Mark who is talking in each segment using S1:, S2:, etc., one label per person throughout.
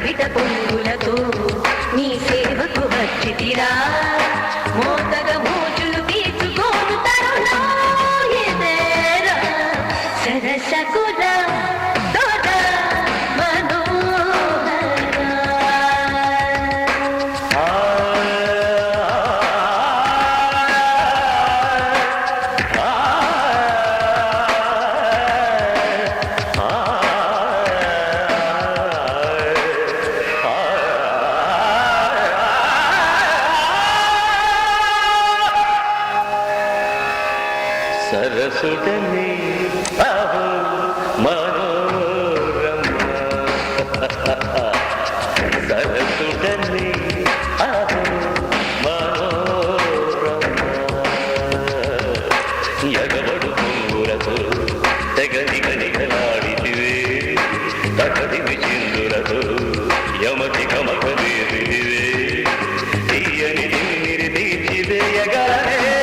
S1: పిట పొంగులతో నీ సేవకు వచ్చితిరా మోతగ మోజులు తీర్చుకోను తరుణం ఎదేరా సరసకురా
S2: సరసుడని అహో మనోరమ సరసుడని అహో మనోరమ ఎగబడు పూరతో తెగని గనిగలాడితివే తగది విచిందులతో యమతి కమకదేవివే తీయని తిమ్మిరి తీర్చిదే ఎగలనే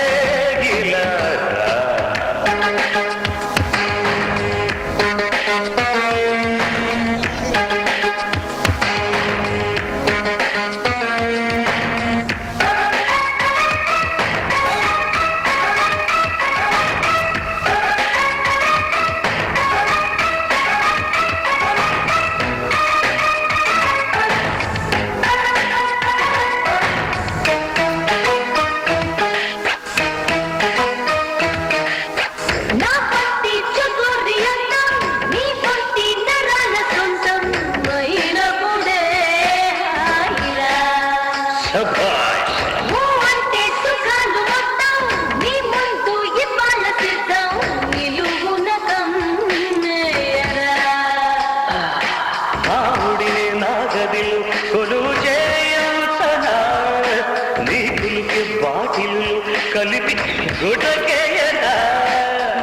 S2: కలిపి గుటకేయరా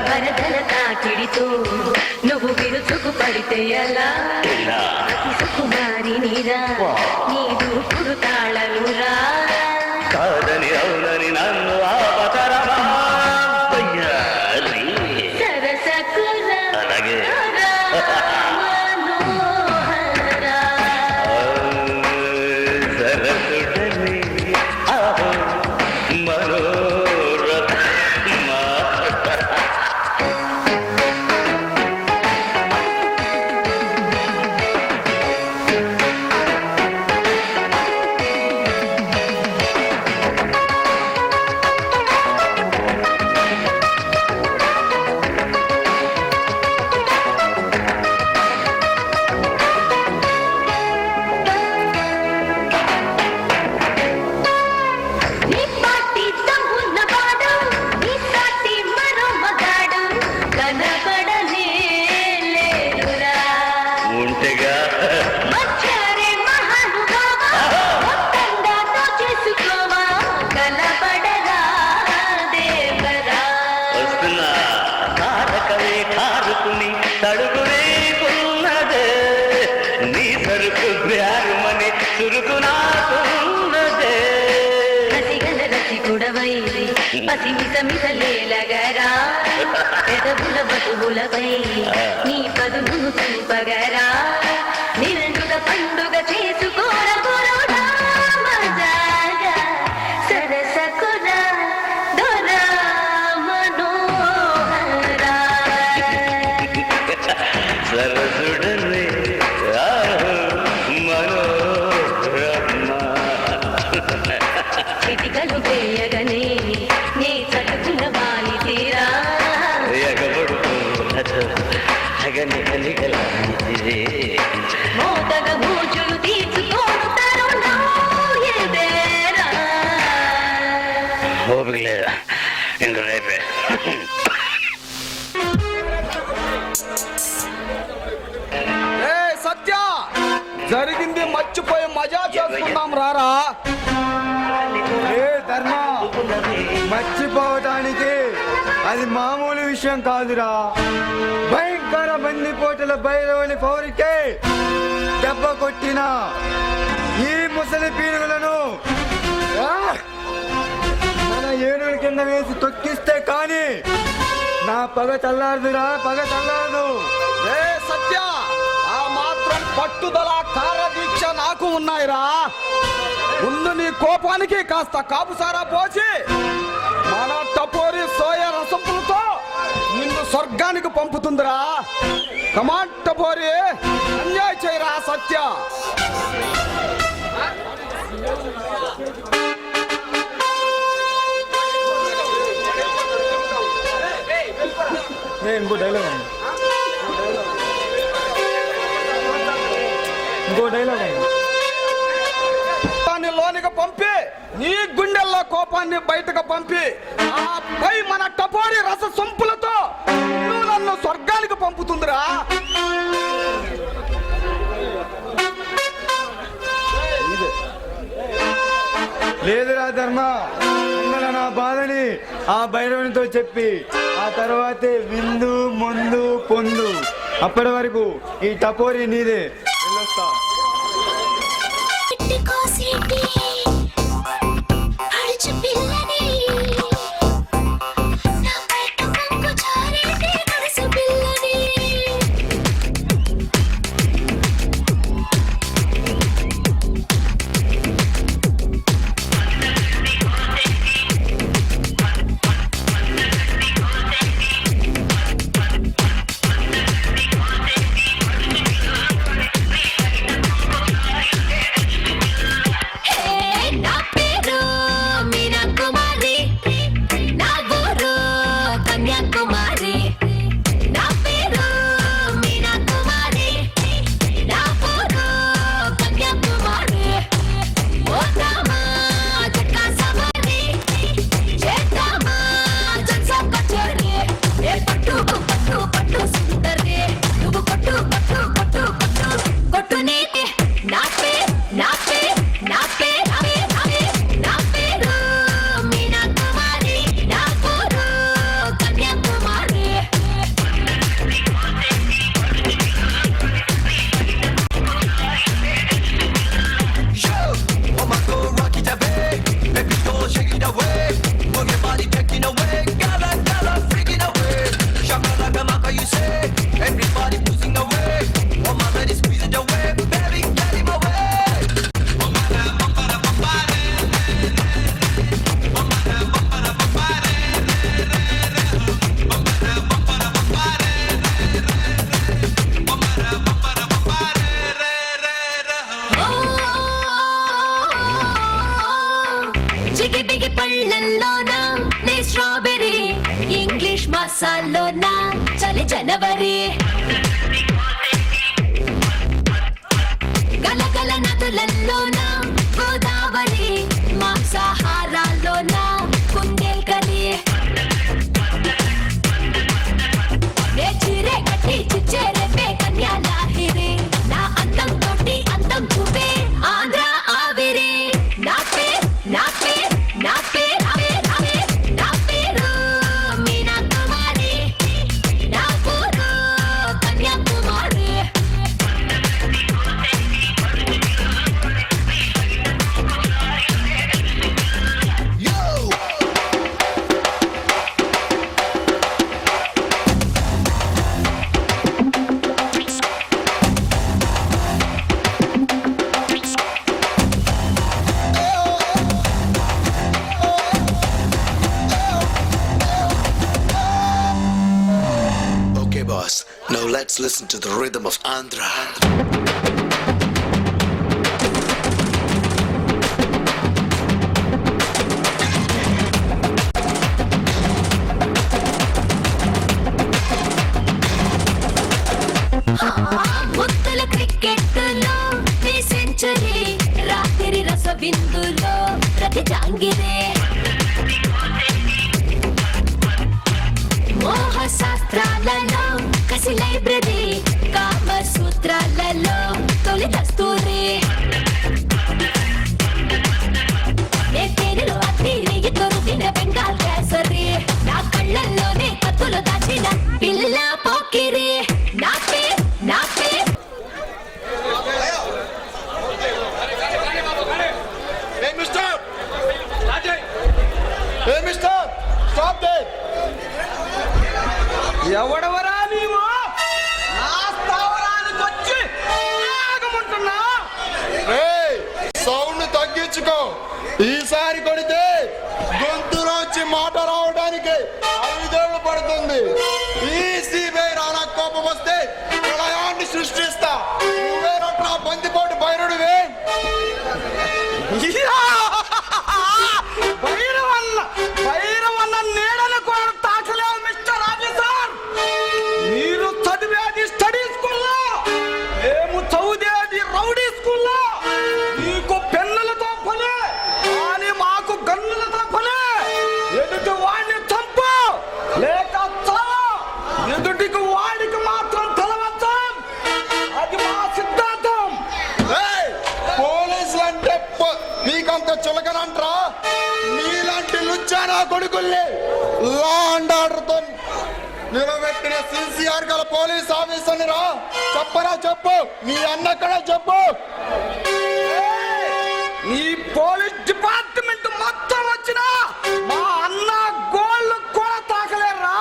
S1: వరదల తాకిడితో నువ్వు విరుచుకు పడితే ఎలా అతి సుకుమారి నీరా నీ దూకుడు తాళలురా
S2: కాదని అవునని నన్ను ఆపతరమా
S1: సరసకురా
S2: అలాగే సరసుడని అహో తడుగునేకున్నదే నీ సరుకు బ్యారుమని చురుకు నాకున్నదే
S1: రసిగల రసికుడవై పసిమిసమిసలేలగరా పెదవుల బతువులపై నీ పదును చూపగరా నిరంజుల పండుగ చేసుకోర గురుడా మజాగా సరసకురా దొరా మనోహరా
S2: సరసుడని అహో మనోరమ
S1: చిటికలు వేయగనే నీ చటుకుల వాలి తీరా మోతగ భూజులు తీర్చుకోను తరుణం ఎదేరా
S2: ఓపిక లేదా ఇంక రేపే.
S3: సత్య, జరిగింది మర్చిపోయి మజా చేసుకుందాం రారా.
S4: ధర్మ, మర్చిపోవటానికి అది మామూలు విషయం కాదురా. భయంకర బందిపోటుల భైరవుని పౌరికే దెబ్బ కొట్టిన ఈ ముసలి పీనుగులను మన ఏనుగుల కింద వేసి తొక్కిస్తే కాని నా పగ చల్లారదురా, పగ చల్లారదు.
S3: సత్య, ఆ మాత్రం పట్టుదల కార్యదీక్ష నాకు ఉన్నాయిరా. ముందు నీ కోపానికి కాస్త కాపుసారా పోసి మన టపోరి సోయ రసంపులతో నిన్ను స్వర్గానికి పంపుతుందిరా. కమాన్ టపోరి, అన్యాయ చేయరా సత్య.
S4: ఇంకో డైలాగ్
S3: లోనికి పంపి నీ గుండెల్లో కోపాన్ని బయటకు పంపి ఆపై మన టపోరి రస సొంపులతో నువ్వు నన్ను స్వర్గానికి పంపుతుందిరా.
S4: లేదురా ధర్మ, ముందర నా బాధని ఆ భైరవునితో చెప్పి ఆ తర్వాతే విందు ముందు పొందు. అప్పటి వరకు ఈ టపోరి నీదే. వెళ్ళొస్తా.
S1: మసాలోనా చలి జనవరి గలగల నదులలోనా గోదావరి మాంసాహారాల్లోనా కుందేల్కరి చిరే కట్టి చిచ్చేరే కన్యాలాహిరి నా అందం తోటి అందం చూపే ఆంధ్ర ఆవిరి నా పేరు నా పేరు నా పేరు
S5: Now let's listen to the rhythm of Andhra.
S1: ముత్తుల క్రికెట్లో నీ సెంచరీ రాత్రి రస బిందులో ప్రతి జాంగిరే
S3: ఎవడెవరా నీవు నా స్థావరానికి వచ్చి ఆగమంటున్నా?
S6: సౌండ్ తగ్గించుకో. ఈసారి కొడితే గొంతులోంచి మాట రావడానికి 5 ఏళ్ళు పడుతుంది. ఈ సిబిఐ రానా కోపం వస్తే ప్రళయాన్ని సృష్టిస్తా. నువ్వేనట్లా బందిపోటు బైరుడివే.
S3: భైరవన్న నీడను కూడా తాకలేవు మిస్టర్ ఆఫీసర్. మీరు చదివేది స్టడీ స్కూల్లో, మేము చదివేది రౌడీ స్కూల్లో. మీకు పెన్నులతో పని, కానీ మాకు గన్నులతో పని. ఎదుటి వాడిని చంపు లేక చావు, ఎదుటికి వాడికి మాత్రం తలవచ్చాం. అది మా సిద్ధాంతం.
S6: పోలీసులు అంటే నీకంత చులకనంట్రా? నీలాంటి లుచ్చానా కొడుకుల్ని లా అండ్ ఆర్డర్ తో నిలబెట్టిన సిన్సియర్ గల పోలీస్ ఆఫీసర్ని రా. చెప్పరా, చెప్పు. నీ అన్నక్కడ చెప్పు.
S3: ఈ పోలీస్ డిపార్ట్మెంట్ మొత్తం వచ్చినా మా అన్న గోళ్ళు కూడా తాకలేరా?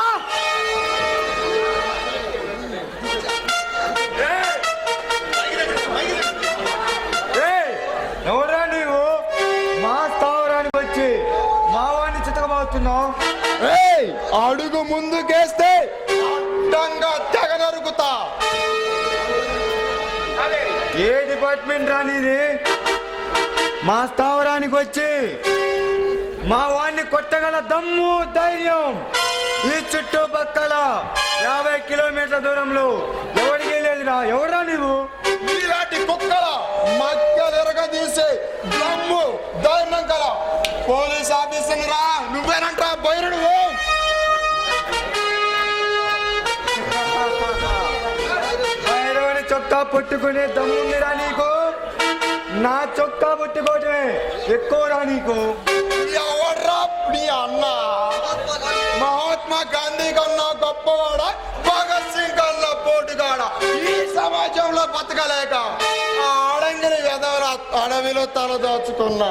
S4: ఎవరా నీవు మా స్థావరానికి వచ్చి మా వాడిని చితకబోతున్నావు?
S6: అడుగు ముందుకేస్తే అడ్డంగా తెగ నరుకుతా.
S4: ఏ డిపార్ట్మెంట్ రానిది? మా స్థావరానికి వచ్చి మా వాడిని కొట్టగల దమ్ము ధైర్యం ఈ చుట్టుపక్కల 50 కిలోమీటర్ల దూరంలో ఎవరికి లేదురా. ఎవరా నీవు?
S6: నీలాంటి కుక్కల మక్కలెరగ తీసే దమ్ము ధైర్యం కల పోలీస్ ఆఫీసర్ రా. నువ్వేనంట బైరుడు.
S4: భైరవుని చొక్కా పట్టుకునే దమ్ముందిరా నీకు? నా చొక్కా పట్టుకోవటమే ఎక్కువరా నీకు.
S6: ఎవడ్రా నీ అన్న? మహాత్మా గాంధీ కన్నా గొప్పవాడ, భగత్ సింగ్ కన్నా పోటుగాడ ఈ సమాజంలో బతకలేక ఆడంగిని వెదవరా అడవిలో తల దాచుకున్నా.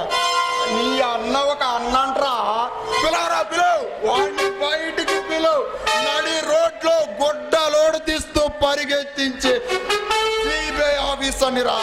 S6: నీ అన్న ఒక అన్నంట్రా. పిలవరా, పిలువు. వాడిని బయటికి పిలువు. నడి రోడ్లో గొడ్డలోడు తీస్తూ పరిగెత్తించే సిబిఐ ఆఫీసర్ని రా.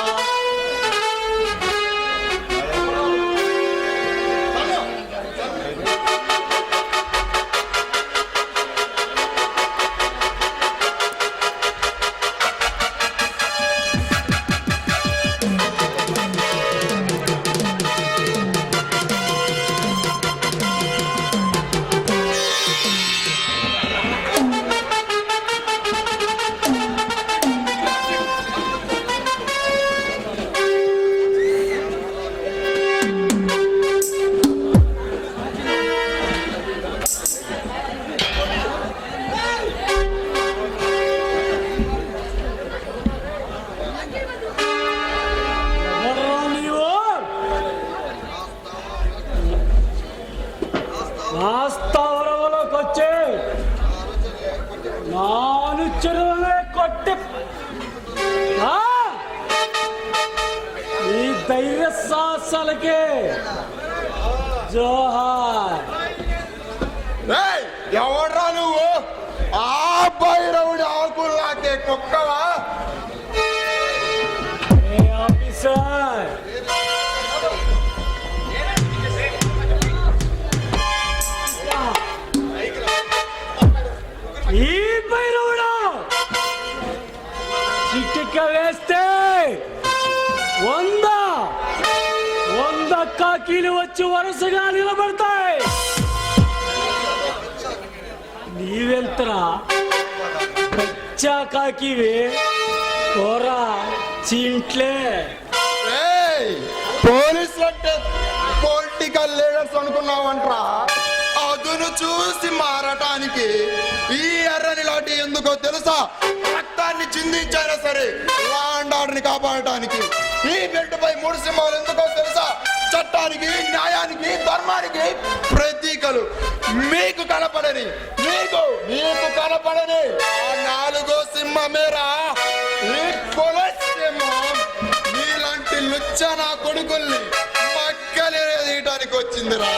S7: స్థావరంలోకి వచ్చి నాను చెరువులే కొట్టి ఈ ధైర్య సాహసాలకే జోహార్.
S6: ఎవడ్రా నువ్వు? ఆ భైరవుడి ఆకుల్లాకే కుక్కవా?
S7: ఆఫీసర్, ఈ భైరవుడు చిటిక వేస్తే 100 కాకీలు వచ్చి వరుసగా నిలబడతాయి. నీవెంతరా పచ్చా కాకివే కోరా చింట్లే.
S6: పోలీసులు అంటే పొలిటికల్ లీడర్స్ అనుకున్నావంట్రా? అదును చూసి మారటానికి ఈ ఎర్రని లాంటి ఎందుకో తెలుసా? రక్తాన్ని చిందించైనా సరే లా అండ్ ఆర్డర్ని కాపాడటానికి. ఈ బెల్ట్ పై 3 సింహాలు ఎందుకో తెలుసా? చట్టానికి, న్యాయానికి, ధర్మానికి ప్రతీకలు. మీకు కనపడని మీకు కనపడని ఆ 4వ సింహమేరా ఈ పోలీస్ సింహం. నీలాంటి లుచ్చన కొడుకుల్ని మక్కలేయడానికి వచ్చిందిరా.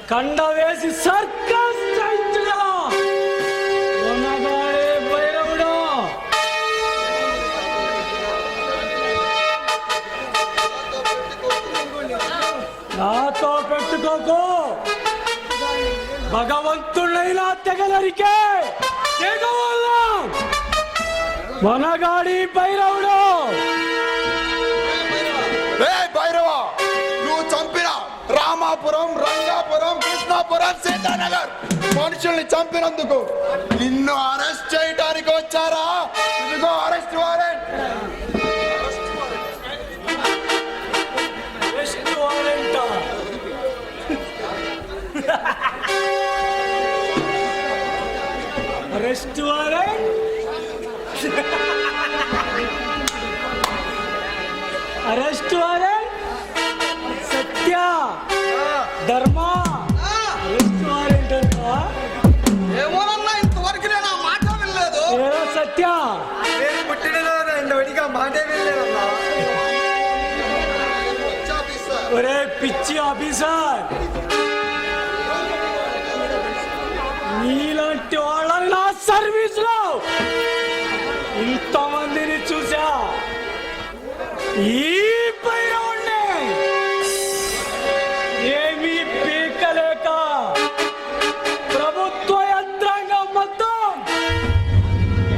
S7: కండ వేసి సర్కస్ చేయించగల ఉన్నగాడే భైరవుడు. నాతో పెట్టుకోకు, భగవంతుడైనా తెగలరికే తెగవల్ల మనగాడి భైరవుడు.
S6: ఏ భైరవ, నువ్వు చంపిన రామాపురం, రంగాపురం, కృష్ణాపురం, సీతానగర్ మనుషుల్ని చంపినందుకు నిన్ను అరెస్ట్ చేయడానికి వచ్చారా? ఇదిగో arrest warrant.
S7: Arrest warrant, arrest warrant, Satya, Dharma, arrest warrant అంటా?
S3: ఏమోనన్నా, ఇంతవరకు నేను ఆ మాట వినలేదు.
S7: ఏదో సత్య,
S4: నేను పుట్టినలో ఇంతవడిగా మాటే వెళ్ళలేదన్నా.
S7: ఒరే పిచ్చి ఆఫీసర్, నీలాంటి వాళ్ళని నా సర్వీస్ లో ఇంతమందిని చూసా. ఈ భైరవుణ్ణి ఏమీ పీకలేక ప్రభుత్వ యంత్రాంగం మొత్తం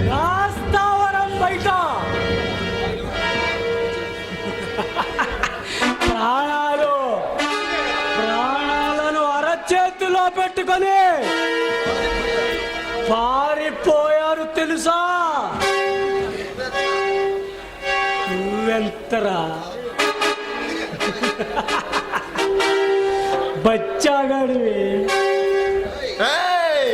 S7: నా స్థావరం బయట ప్రాణాలను అరచేతిలో పెట్టుకొని పారిపోయారు తెలుసా? నువ్వెంతరా బచ్చాగాడివి?
S6: ఏయ్,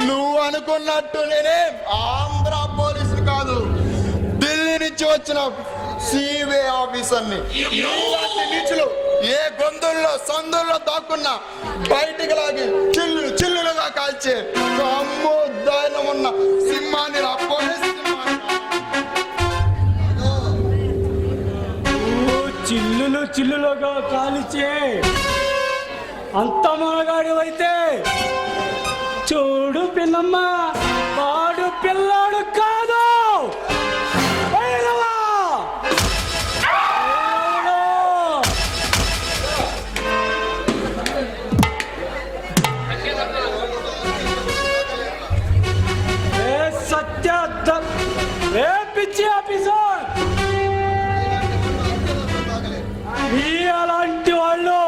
S6: నువ్వు అనుకున్నట్టు నేనే ఆంధ్ర పోలీసులు కాదు, ఢిల్లీ నుంచి వచ్చిన సిబిఐ ఆఫీసర్ని. నువ్వు నీచులు ఏ గొంతుల్లో సందుల్లో దాక్కున్నా బయటికి లాగి చిల్లులుగా కాల్చే అమ్మో ధైర్యం ఉన్న సింహాన్ని రా, పోలీస్ సింహాన్ని.
S7: చిల్లులుగా కాల్చే అంత మనగాడివైతే చూడు పిల్లమ్మ, వాడు పిల్లాడు కాదు. భైరవా! ఏ సత్య, ఏ పిచ్చి ఆఫీసర్, ఈ అలాంటి వాళ్ళు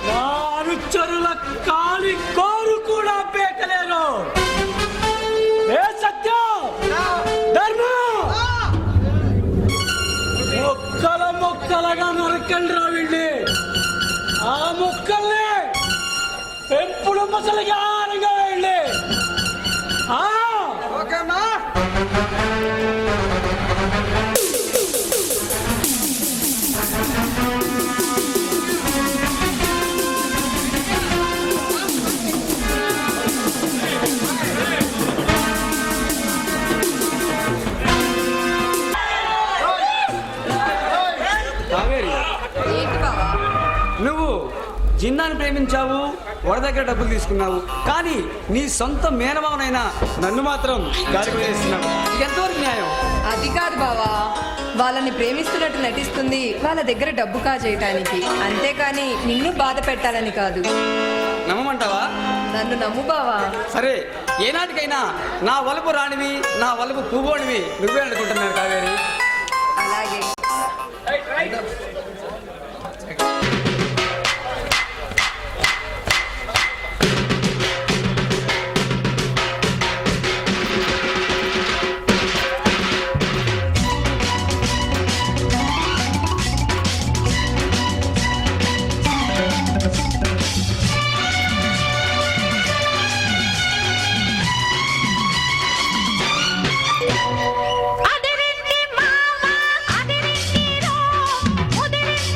S7: నా అనుచరుల కాలి కోరు కూడా పేకలేరు. ఏ సత్యం, ధర్మం, మొక్కలుగా నరకండి రా వీళ్ళని. ఆ మొక్కల్ని పెంపుడు ముసలిగా ఆనంగా వెళ్ళి.
S3: ఓకేనా?
S8: నువ్వు జిన్నాను ప్రేమించావు, వాడి దగ్గర డబ్బులు తీసుకున్నావు, కానీ నీ సొంత మేనమావనైనా నన్ను మాత్రం గాలికి వేస్తున్నావు. ఎంతవరకు న్యాయం?
S9: అది కాదు బావా, వాళ్ళని ప్రేమిస్తున్నట్టు నటిస్తుంది వాళ్ళ దగ్గర డబ్బు కాజేయటానికి, అంతేకాని నిన్ను బాధ పెట్టాలని కాదు.
S8: నమ్మమంటావా?
S9: నన్ను నమ్ము బావా.
S8: సరే, ఏనాటికైనా నా వలుపు రాణివి, నా వలుపు పువ్వునివి నువ్వే అనుకుంటున్నాను కావేరి.
S9: అలాగే.
S1: అదిరింది మామ, అదిరింది రో, ముదిరింది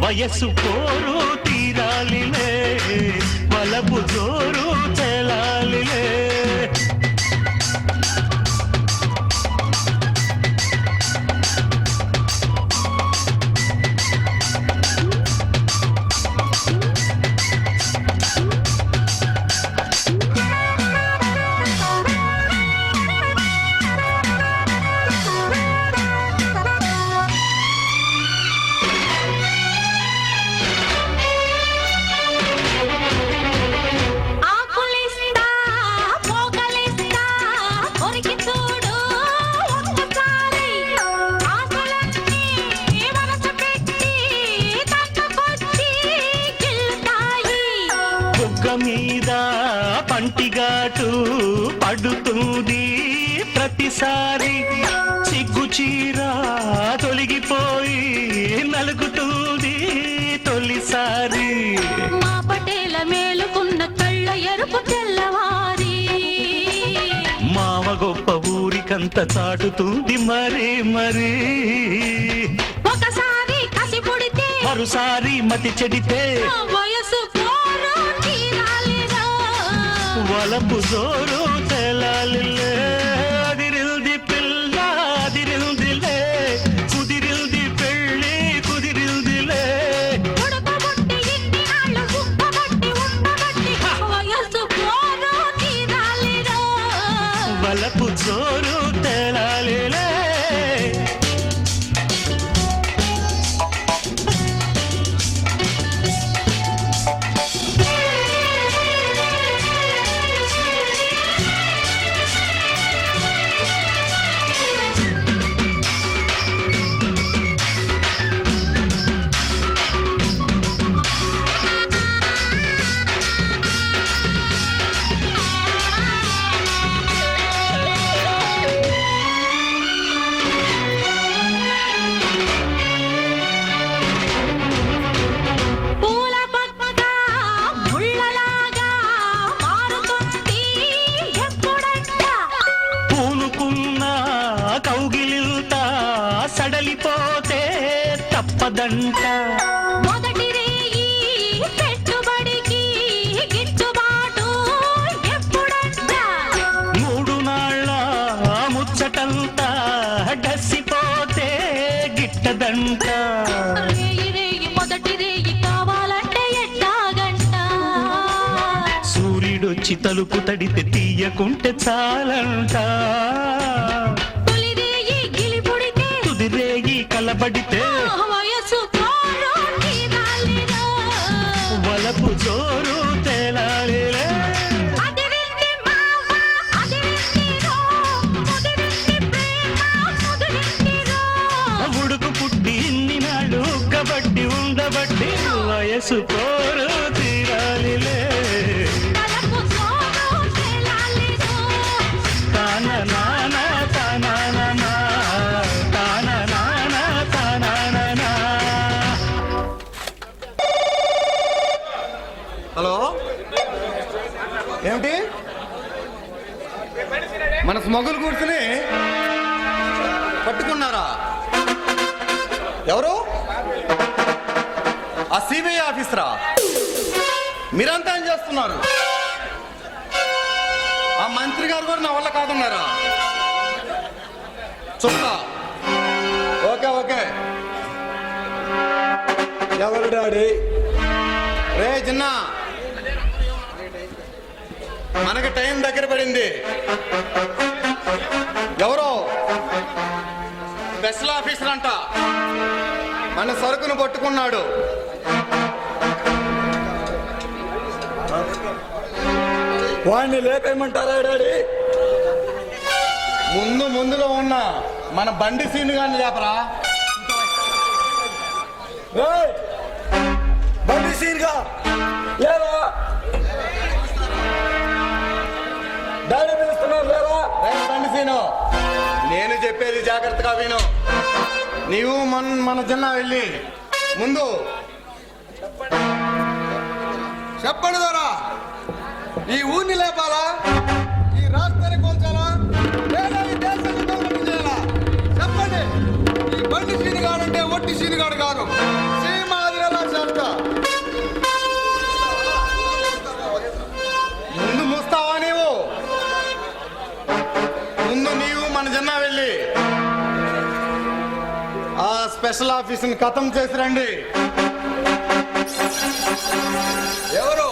S2: వయస్సు పోరు తీరాలిలే వలపు జోరు తెలాలిలే
S1: ఆకులిస్తా పోగలిస్తా కొరికి చూడు ఒక్కసారి ఆశలన్నీ మనసు పెట్టి తట్టుకొచ్చి గిల్లుతాయి
S2: బుగ్గ మీద పంటిగాటు పడుతుంది ప్రతిసారి సిగ్గు చీర తొలగిపోయి నలుగుతుంది తొలిసారి
S1: మా పటేల మేలుకున్న కళ్ళ ఎరుపు తెల్లవారి
S2: మామ గొప్ప ఊరికంత చాటుతుంది మరి మరి
S1: ఒకసారి కసి పుడితే
S2: మరోసారి మతి చెడితే
S1: నా వయసు పోరు తీరాలిరా
S2: వలపు జోరు తెలాలిలే అదిరిల్ది పిల్ల అదిరిల్దిలే కుదిరిల్ది పెళ్ళి కుదిరిల్దిలే
S1: ఉడకబొట్టి ఇన్ని నాళ్ళు ఉక్కబట్టి ఉండబట్టి వయసు పోరు తీరాలిరా
S2: వలపు జోరు తెలాలిలే
S1: పూల పక్క ముళ్ళలాగా మారుతుంది ఎప్పుడంట
S2: పూనుకున్న కౌగిలింత సడలిపోతే తప్పదంట
S1: మొదటి రేయి పెట్టుబడికి గిట్టుబాటు ఎప్పుడంట
S2: మూడు నాళ్ళ ముచ్చటంతా డసిపోతే గిట్టదంట
S1: రేయి రేయి మొదటి రేయి కావాలంటే ఎట్టాగంట
S2: సూర్యుడొచ్చి తలుపు తడితే తీయకుంటే చాలంట
S1: తొలి రేయి గిలిపుడితే
S2: తుదిరేగి కలబడితే
S1: వయసు పోరు తీరాలిరా
S2: వలపు జోరు తేలాలిలే
S1: అదిరింది మావ అదిరిందిరో ముదిరింది ప్రేమ ముదిరిందిరో
S2: ఉడుకు పుట్టి ఇన్ని నాడు కబట్టి ఉండబట్టి వయసు పోరు తీరాలిలే
S1: తలకు సోను తెలాలిరో
S2: తాన నాన తాన నానా తాన నాన తాన నానా
S6: హలో ఏమిటి మన స్మగులు కూర్చుని పట్టుకున్నారా ఎవరు ఆ సిబిఐ ఆఫీసరా మీరంతా ఏం చేస్తున్నారు ఆ మంత్రి గారు కూడా నా వల్ల కాదన్నారా చూస్తా ఓకే ఓకే
S3: ఎవరు డాడీ
S6: రే చిన్న మనకి టైం దగ్గర పడింది ఎవరో స్పెషల్ ఆఫీసర్ అంట మన సరుకును పట్టుకున్నాడు
S3: వాడిని లేపేయమంటారా డాడీ
S6: ముందులో ఉన్న మన బండి సీను గాని లేపరా
S3: ఏయ్! బండి సీన్గా లేరా డాడీ పిలుస్తున్నారు లేరా
S6: బండి సీను నేను చెప్పేది జాగ్రత్తగా విను నీవు మన జిన్నా వెళ్ళి ముందు చెప్పండి దొరా ఈ ఊరిని లేపాలా ఈ రాష్ట్రాన్ని కోల్చాలా లేదా ఈ దేశాన్ని దొంగతనం చేయాలా చెప్పండి ఈ బండి సీనుగాడంటే ఒట్టి సీనుగాడు కాదు సీమాదిరలా స్పెషల్ ఆఫీసుని ఖతం చేసి రండి.
S3: ఎవరు?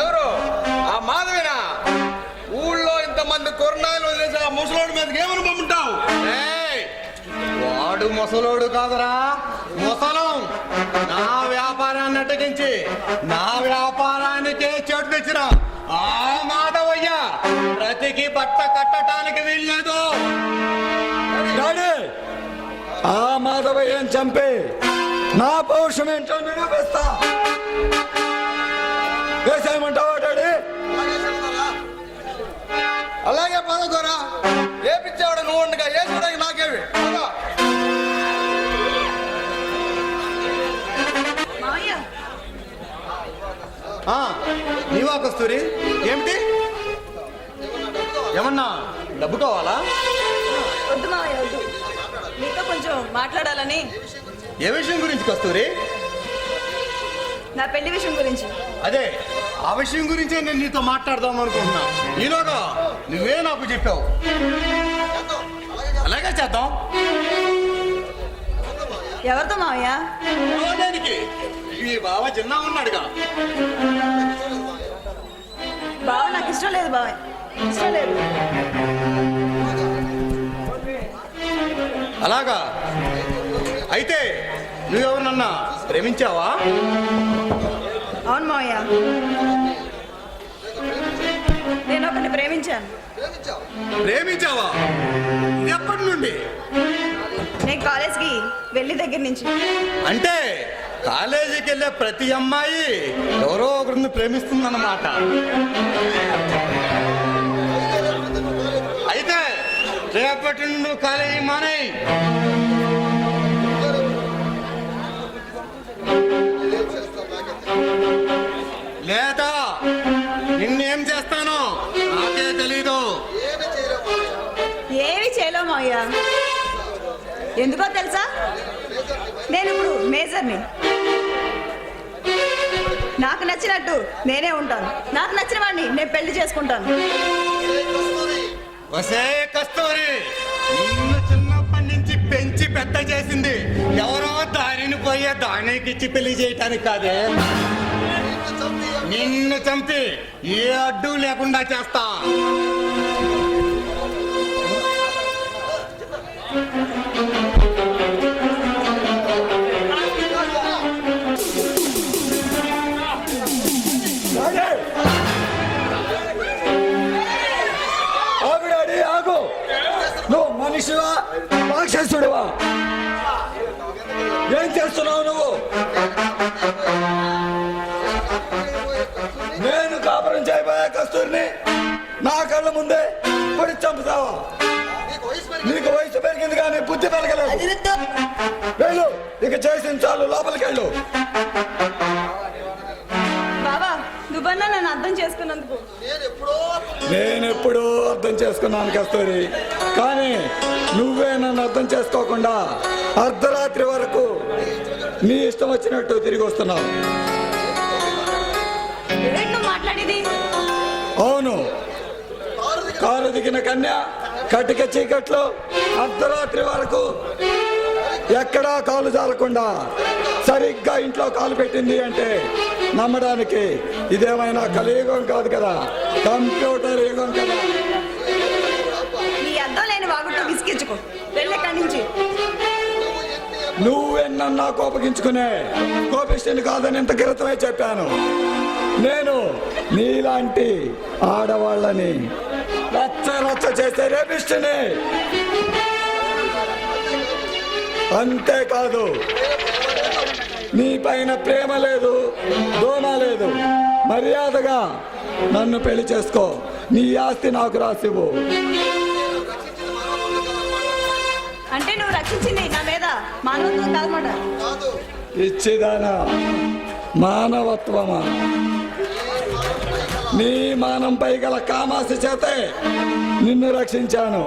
S3: ఎవరు? ఆ మాధవేనా? ఊళ్ళో ఇంతమంది కొరనాయలు వదిలేసి ఆ ముసలోడి మీదకి ఏమని పంపుతావు?
S6: ఏయ్, వాడు ముసలోడు కాదురా, ముసలం. నా వ్యాపారాన్ని అడ్డగించి నా వ్యాపారానికే చెడు తెచ్చిన ఆ మాధవయ్య ప్రతికి బట్ట కట్టడానికి వీల్లేదు.
S4: డాడీ, ఆ మాధవయ్యని చంపి నా పౌరుషం ఏంటో నిరూపిస్తా. వేసేయమంటావా డాడీ?
S3: అలాగే పదకొరా. ఏపిచ్చావాడు నువ్వు ఉండగా ఏ చూడగా నాకేవి?
S6: నీవా కస్తూరి? ఏమిటి? ఏమన్నా డబ్బు కావాలా?
S9: వద్దు మావయ్య, వద్దు. మీతో కొంచెం మాట్లాడాలని.
S6: ఏ విషయం గురించి కస్తూరి?
S9: నా పెళ్లి విషయం గురించి.
S6: అదే, ఆ విషయం గురించే నేను నీతో మాట్లాడదాం అనుకుంటున్నా. ఈలోగా నువ్వే నాకు చెప్పావు. అలాగే చేద్దాం.
S9: ఎవరితో మావయ్య?
S6: దానికి ఈ బావ చిన్న ఉన్నాడుగా.
S9: బావ నాకు ఇష్టం లేదు బావయ్య, ఇష్టం లేదు.
S6: అలాగా? అయితే నువ్వెవరన్నా ప్రేమించావా?
S9: అవును మావయ్య, నేను ఒకరిని ప్రేమించాను.
S6: ప్రేమించావా? ఇది ఎప్పటి నుండి?
S9: నేను కాలేజ్కి వెళ్ళి దగ్గర నుంచి.
S6: అంటే కాలేజీకి వెళ్ళే ప్రతి అమ్మాయి ఎవరో ఒకరిని ప్రేమిస్తుందన్నమాట. అయితే రేపటి నుండి నువ్వు కాలేజీ మానేయ్. లేదా నిన్నేం చేస్తానో నాకే తెలీదు.
S9: ఏమి చేయలేము మావయ్య. ఎందుకో తెలుసా? నేను ఇప్పుడు మేజర్ని. నాకు నచ్చినట్టు నేనే ఉంటాను. నాకు నచ్చిన వాడిని నేను పెళ్లి చేసుకుంటాను.
S6: వసే కస్తూరి, నిన్ను చిన్నప్పటి నుంచి పెంచి పెద్ద చేసింది ఎవరో దారిని పోయే దానికిచ్చి పెళ్లి చేయటానికి కాదే. నిన్ను చంపి ఏ అడ్డు లేకుండా చేస్తా.
S4: ఆగు డాడీ, ఆగు. నువ్వు మనిషివా రాక్షసుడివా? ఏం చేస్తున్నావు నువ్వు? నేను కాపురం చేయబోయే కస్తూరిని నా కళ్ళ ముందే పొడి చంపుతావా? నీకు వయసు పెరిగింది కానీ బుద్ధి పెరగలేదు. వెళ్ళు, ఇక చేసిన చాలు, లోపలికి వెళ్ళు.
S9: బాబా, నువ్వన్నా నన్ను అర్థం చేసుకున్నందుకు.
S4: నేను ఎప్పుడూ అర్థం చేసుకున్నాను కస్తూరి, కానీ నువ్వే నన్ను అర్థం చేసుకోకుండా అర్ధరాత్రి వరకు నీ ఇష్టం వచ్చినట్టు తిరిగి వస్తున్నావు.
S9: ఏంటి నువ్వు మాట్లాడేది?
S4: అవును, కారు దిగిన కన్య కటిక చీకట్లో అర్ధరాత్రి వరకు ఎక్కడా కాలు జారకుండా సరిగ్గా ఇంట్లో కాలు పెట్టింది అంటే నమ్మడానికి ఇదేమైనా కలియుగం కాదు కదా, కంప్యూటర్ యుగం కదా.
S9: నీ అర్థం లేని వాగుతో విసిగించుకో. వెళ్ళక్కడి నుంచి.
S4: నువ్వెన్నన్నా కోపగించుకునే కోపిష్టిని కాదని ఇంత క్రితమే చెప్పాను. నేను నీలాంటి ఆడవాళ్ళని రచ్చ రచ్చ చేసే రేపిష్టిని. అంతేకాదు, నీ పైన ప్రేమ లేదు, దోమ లేదు. మర్యాదగా నన్ను పెళ్లి చేసుకో. నీ ఆస్తి నాకు రాసివ్వు.
S9: అంటే నువ్వు రక్షించింది నా మీద మానవత్వం కాదన్నమాట.
S4: ఇచ్చిదానా మానవత్వమా? నీ మానంపై గల కామాసి చేతే నిన్ను రక్షించాను,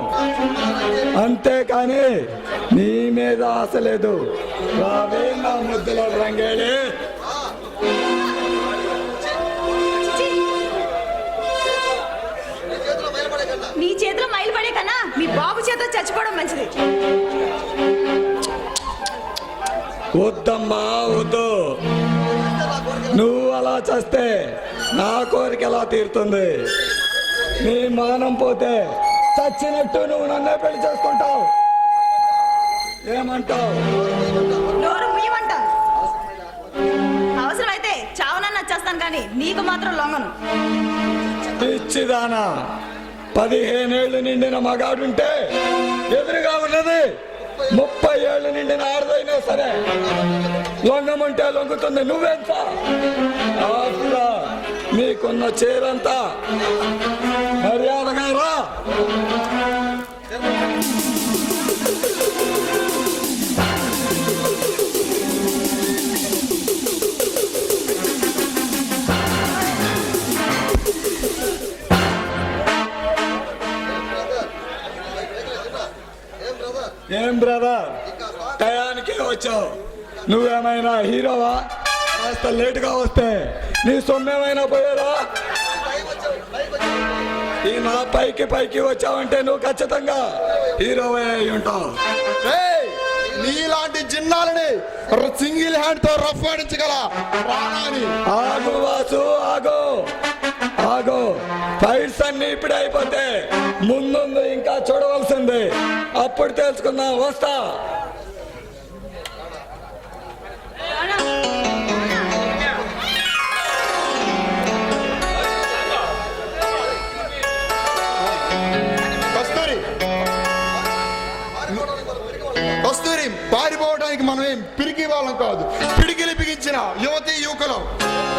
S4: అంతేకాని నీ మీద ఆశ లేదు. రావే నా ముద్దుల రంగేళి.
S7: మంచిది.
S3: వద్దమ్మా వద్దు, నువ్వు అలా చేస్తే నా కోరిక ఎలా తీరుతుంది? నీ మానం పోతే చచ్చినట్టు నువ్వు నన్నే పెళ్లి చేసుకుంటావు. ఏమంటావు?
S10: నోరు ముయ్యమంటాను. అవసరమైతే చావునన్నా చేస్తాను కానీ నీకు మాత్రం లొంగను.
S3: పిచ్చిదానా, 15 ఏళ్ళు నిండిన మగాడుంటే ఎదురుగా ఉన్నది 30 ఏళ్ళు నిండిన ఆడదైనా సరే లొంగమంటే లొంగుతుంది. నువ్వెంత? ఆఫ్రా నీకున్న చీరంతా మర్యాదగా రా. ఏం బ్రదర్, టయానికి వచ్చావు. నువ్వేమైనా హీరోవా? కాస్త లేటుగా వస్తే నీ సొమ్మేమైనా పోయేదా? ఈ నా పైకి వచ్చావంటే నువ్వు ఖచ్చితంగా హీరోవే అయి ఉంటావు.
S6: ఏయ్, నీలాంటి జిన్నాలని సింగిల్ హ్యాండ్ తో రఫ్ ఆడించగల ప్రాణాన్ని.
S3: ఆగు వాసు, ఆగు ఆగు. ఫైట్స్ అన్ని ఇప్పుడే అయిపోతే ముందు ఇంకా చూడవలసింది. అప్పుడు తెలుసుకుందాం. వస్తా.
S6: కస్తూరి, పారిపోవడానికి మనం ఏం పిరికి వాళ్ళం కాదు. పిడికిలి బిగించిన యువతి యువకులు,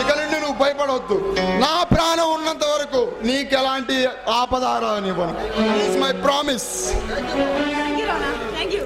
S6: ఇక నుండి నువ్వు భయపడవద్దు. నా ప్రాణం ఉన్నంత వరకు నీకు ఎలాంటి ఆపదారనివ్వను. It's my promise.
S10: Thank you Rana, thank you.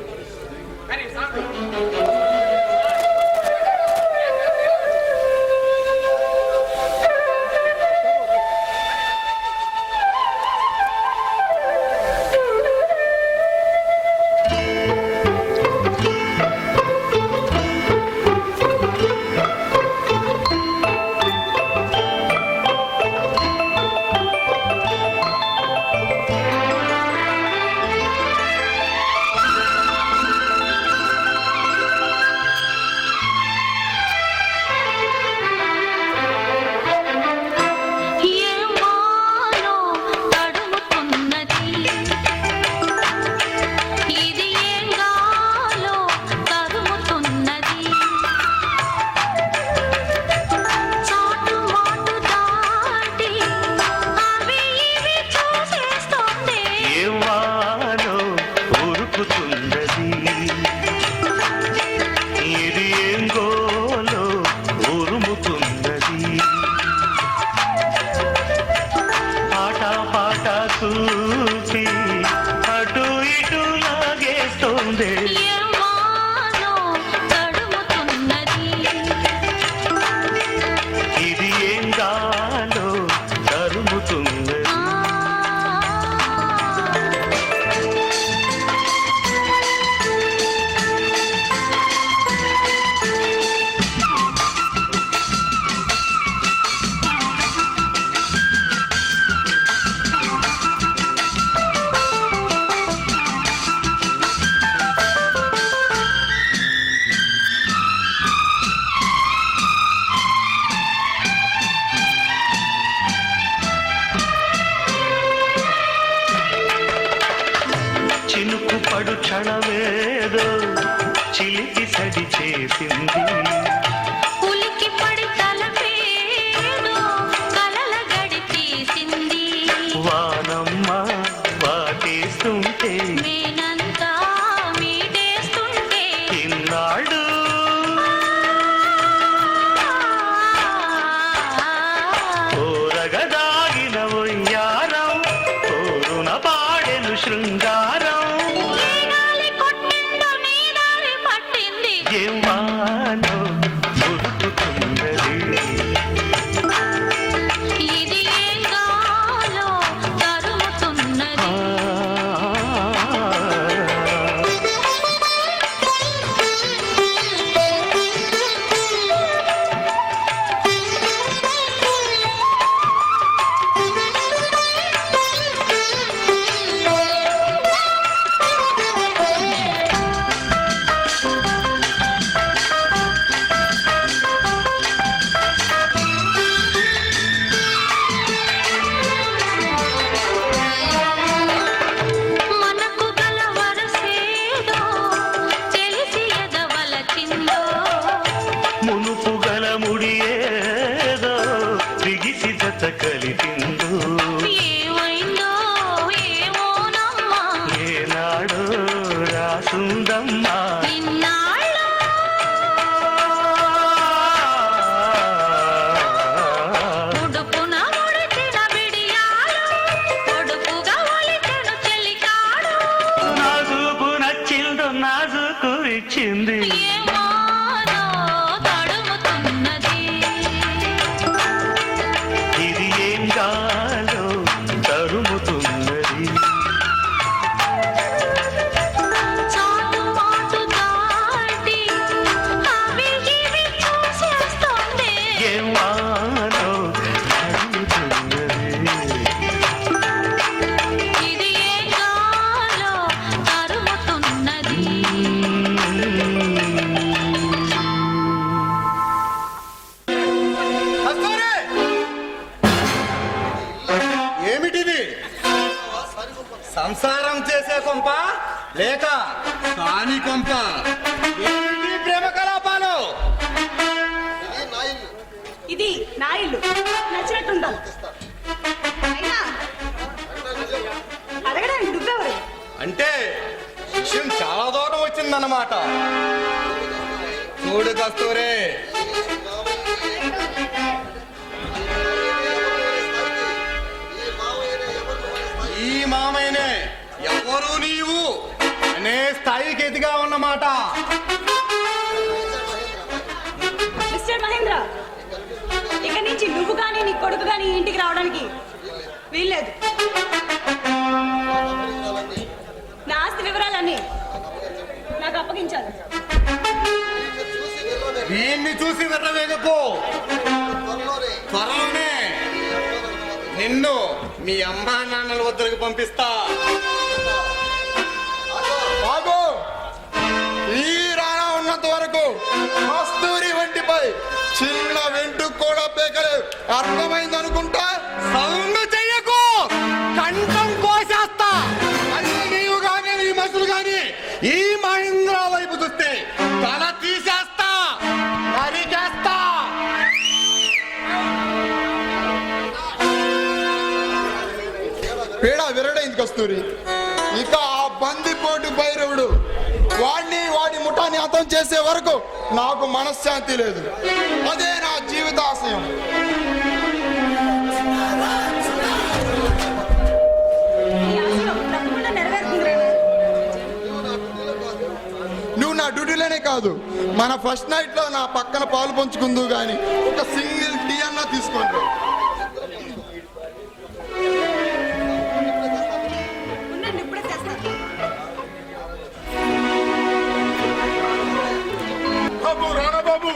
S2: ఎంత కలిపిందో
S1: ఏమైందో ఏమోనమ్మా
S2: ఏనాడో రాసుందమ్మా
S1: ఇన్నాళ్ళు ఉడుపున ఉడిచిన బిడియాలు పొడుపుగా ఒలిచెను చెలికాడు
S2: నాజుకు నచ్చిందో నాజుకు ఇచ్చింది
S1: ఏమోనో తడుముతున్నది
S2: ఇది ఏం గాలో తరుముతున్నది
S1: చాటుమాటు దాటి అవి ఇవి చూసేస్తోంది
S2: ఏం వానో తరుముతున్నది
S1: ఇది ఏ గాలో తరుముతున్నది
S6: కస్తూరి! ఏమిటిది సంసారం చేసే కొంప లేక కాని కొంప ఏమిటి ప్రేమ కలాపాలు
S10: ఇది నా ఇల్లు నచ్చినట్టుండాలి అయినా అడగడానికి నువ్వెవరు
S6: అంటే విషయం చాలా దూరం వచ్చిందన్నమాట. చూడు కస్తూరి, ఈ మామయ్యనే ఎవరు నీవు అనే స్థాయికి ఎదిగా ఉన్నమాట.
S10: మిస్టర్ మహేంద్ర, ఇక నుంచి నువ్వు కానీ నీ కొడుకు కానీ ఈ ఇంటికి రావడానికి వీల్లేదు. నా ఆస్తి వివరాలన్నీ నాకు అప్పగించాలి.
S6: దీన్ని చూసి వెళ్ళవేగకు. త్వరలోనే నిన్ను మీ అమ్మా నాన్నల వద్దకు పంపిస్తా. బాబు, ఈ రాణా ఉన్నంత వరకు కస్తూరి వంటిపై చిన్న వెంట్రుకు కూడా పేకలేదు. అర్థమైంది అనుకుంటా. సౌండ్ చెయ్యకు, కంఠం కోసేస్తా. అది నీవు గాని నీ మనుషులు గాని ఈ మహేంద్ర వైపు చూస్తే తల తీసేస్తా, నరికేస్తా. పీడ విరడైంది కస్తూరి. ఇక ఆ బందిపోటు భైరవుడు వాడి ముఠాన్ని అంతం చేసే వరకు నాకు మనశ్శాంతి లేదు. అదే నా జీవితాశయం.
S10: ఈ ఆశయం తప్పకుండా నెరవేరుతుంది.
S6: నువ్వు నా డ్యూటీలోనే కాదు, మన ఫస్ట్ నైట్ లో నా పక్కన పాలు పంచుకుందు గాని ఒక సింగిల్ టీ అన్నా తీసుకోండి.
S10: ఉండండి, ఇప్పుడే తెస్తాను.
S6: బాబు, రానా బాబు,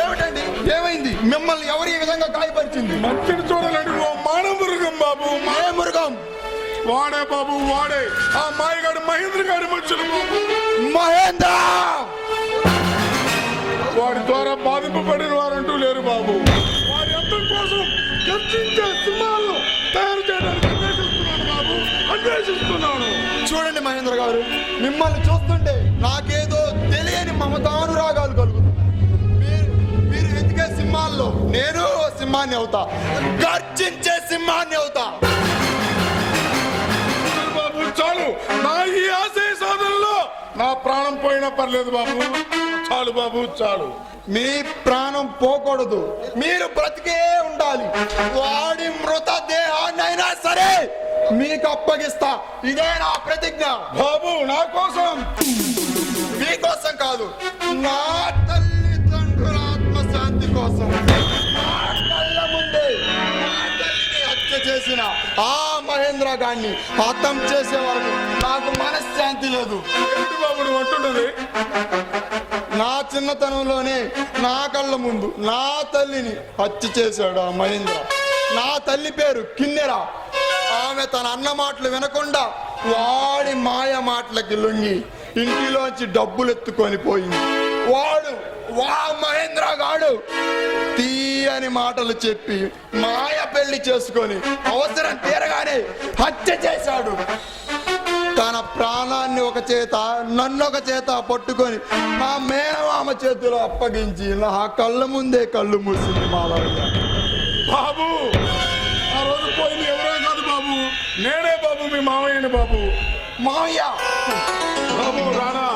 S6: ఏమిటండి ఏమైంది? మిమ్మల్ని ఎవరు ఈ విధంగా గాయపరిచింది?
S3: మంచిని చూడాలండి ఓ మానమృగం బాబు.
S6: మాయమృగం
S3: వాడే బాబు, వాడే ఆ మాయగాడు మహేంద్ర గారి మనుషులు బాబు.
S6: మహేంద్ర!
S3: వాడి ద్వారా బాధింపబడిన వారంటూ లేరు బాబు. వారి అంతం కోసం గర్జించే సింహాలను తయారు చేయడానికి అన్వేషిస్తున్నాను బాబు, అన్వేషిస్తున్నాను.
S6: చూడండి మహేంద్ర గారు, మిమ్మల్ని చూస్తుంటే నాకేదో తెలియని మమతానురాగాలు కలుగుతున్నాయి. మీరు వెతికే సింహాల్లో నేను సింహాన్ని అవుతా, గర్జించే సింహాన్ని అవుతా.
S3: బాబు చాలు, నా ఈ ఆశయ సాధనలో నా ప్రాణం పోయినా పర్లేదు బాబు. చాలు బాబు, చాలు.
S6: మీ ప్రాణం పోకూడదు, మీరు బ్రతికే ఉండాలి. వాడి మృతదేహాన్నైనా సరే మీకు అప్పగిస్తా. ఇదే నా ప్రతిజ్ఞ.
S3: బాబు, నా కోసం.
S6: మీకోసం కాదు, నా తల్లిదండ్రుల ఆత్మశాంతి కోసం. నా కళ్ళ ముందే నా తల్లిని హత్య చేసిన ఆ మహేంద్ర గారిని హతం చేసే వరకు నాకు మనశ్శాంతి లేదు.
S3: ఏంటి బాబు నువ్వు అంటున్నది?
S6: నా చిన్నతనంలోనే నా కళ్ళ ముందు నా తల్లిని హత్య చేశాడు ఆ మహేంద్ర. నా తల్లి పేరు కిన్నెర. ఆమె తన అన్న మాటలు వినకుండా వాడి మాయ మాటలకి లొంగి ఇంటిలోంచి డబ్బులు ఎత్తుకొని పోయింది. వా మహేంద్ర గాడు తీయని మాటలు చెప్పి మాయ పెళ్లి చేసుకొని అవసరం తీరగానే హత్య చేశాడు. తన ప్రాణాన్ని ఒక చేత నన్ను ఒక చేత పట్టుకొని నా మేనమామ చేతిలో అప్పగించి నా కళ్ళ ముందే కళ్ళు మూసింది మావయ్య.
S11: బాబు ఆ రోజు పోయింది ఎవరో కాదు బాబు, నేనే బాబు, మీ మావయ్యని బాబు.
S6: మావయ్య
S11: బాబు రానా.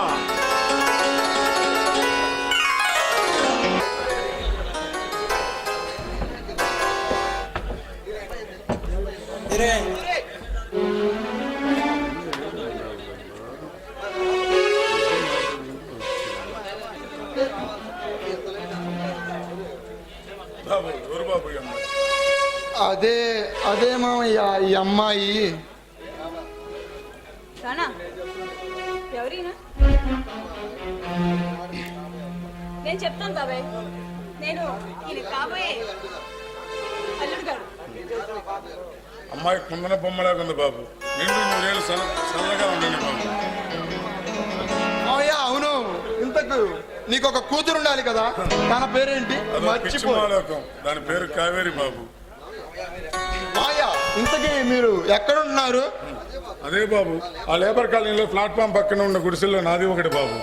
S11: బాబు ఎవరు బాబు ఈ అమ్మాయి?
S6: అదే అదే మావయ్య, ఈ అమ్మాయి
S10: రానా ఎవరైనా నేను చెప్తాను బాబాయ్, నేను ఈయన కాబోయే అల్లుడు గారు.
S11: అమ్మాయి కుందన బొమ్మలాగా ఉంది బాబు, నిండు నూరేళ్ళు చల్లగా ఉండండి బాబు.
S6: మావయ్య అవును, ఇంతకు నీకు ఒక కూతురు ఉండాలి కదా, తన పేరేంటి?
S11: అదో పిచ్చి
S6: మర్చిపో.
S11: మాలోకం, దాని పేరు కావేరి బాబు.
S6: మావయ్య ఇంతకీ మీరు ఎక్కడున్నారు?
S11: అదే బాబు, ఆ లేబర్ కాలనీలో ప్లాట్ఫామ్ పక్కన ఉన్న గుడిసెల్లో నాది ఒకటి బాబు.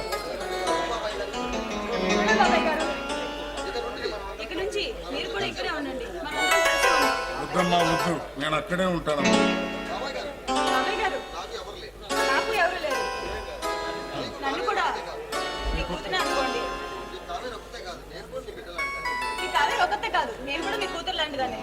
S10: బాబాయ్ గారు ఇక నుంచి మీరు కూడా ఇక్కడే ఉండండి, మనందరం కలిసి ఉందాం.
S11: వద్దమ్మా వద్దు, నేను అక్కడే ఉంటానమ్మా.
S10: బాబాయ్ గారు నాకు ఎవరు లేరు, నన్ను కూడా మీ కూతురు అనుకోండి. మీ కావేరి ఒకతే కాదు, నేను కూడా మీ కూతురు లాంటిదాన్ని.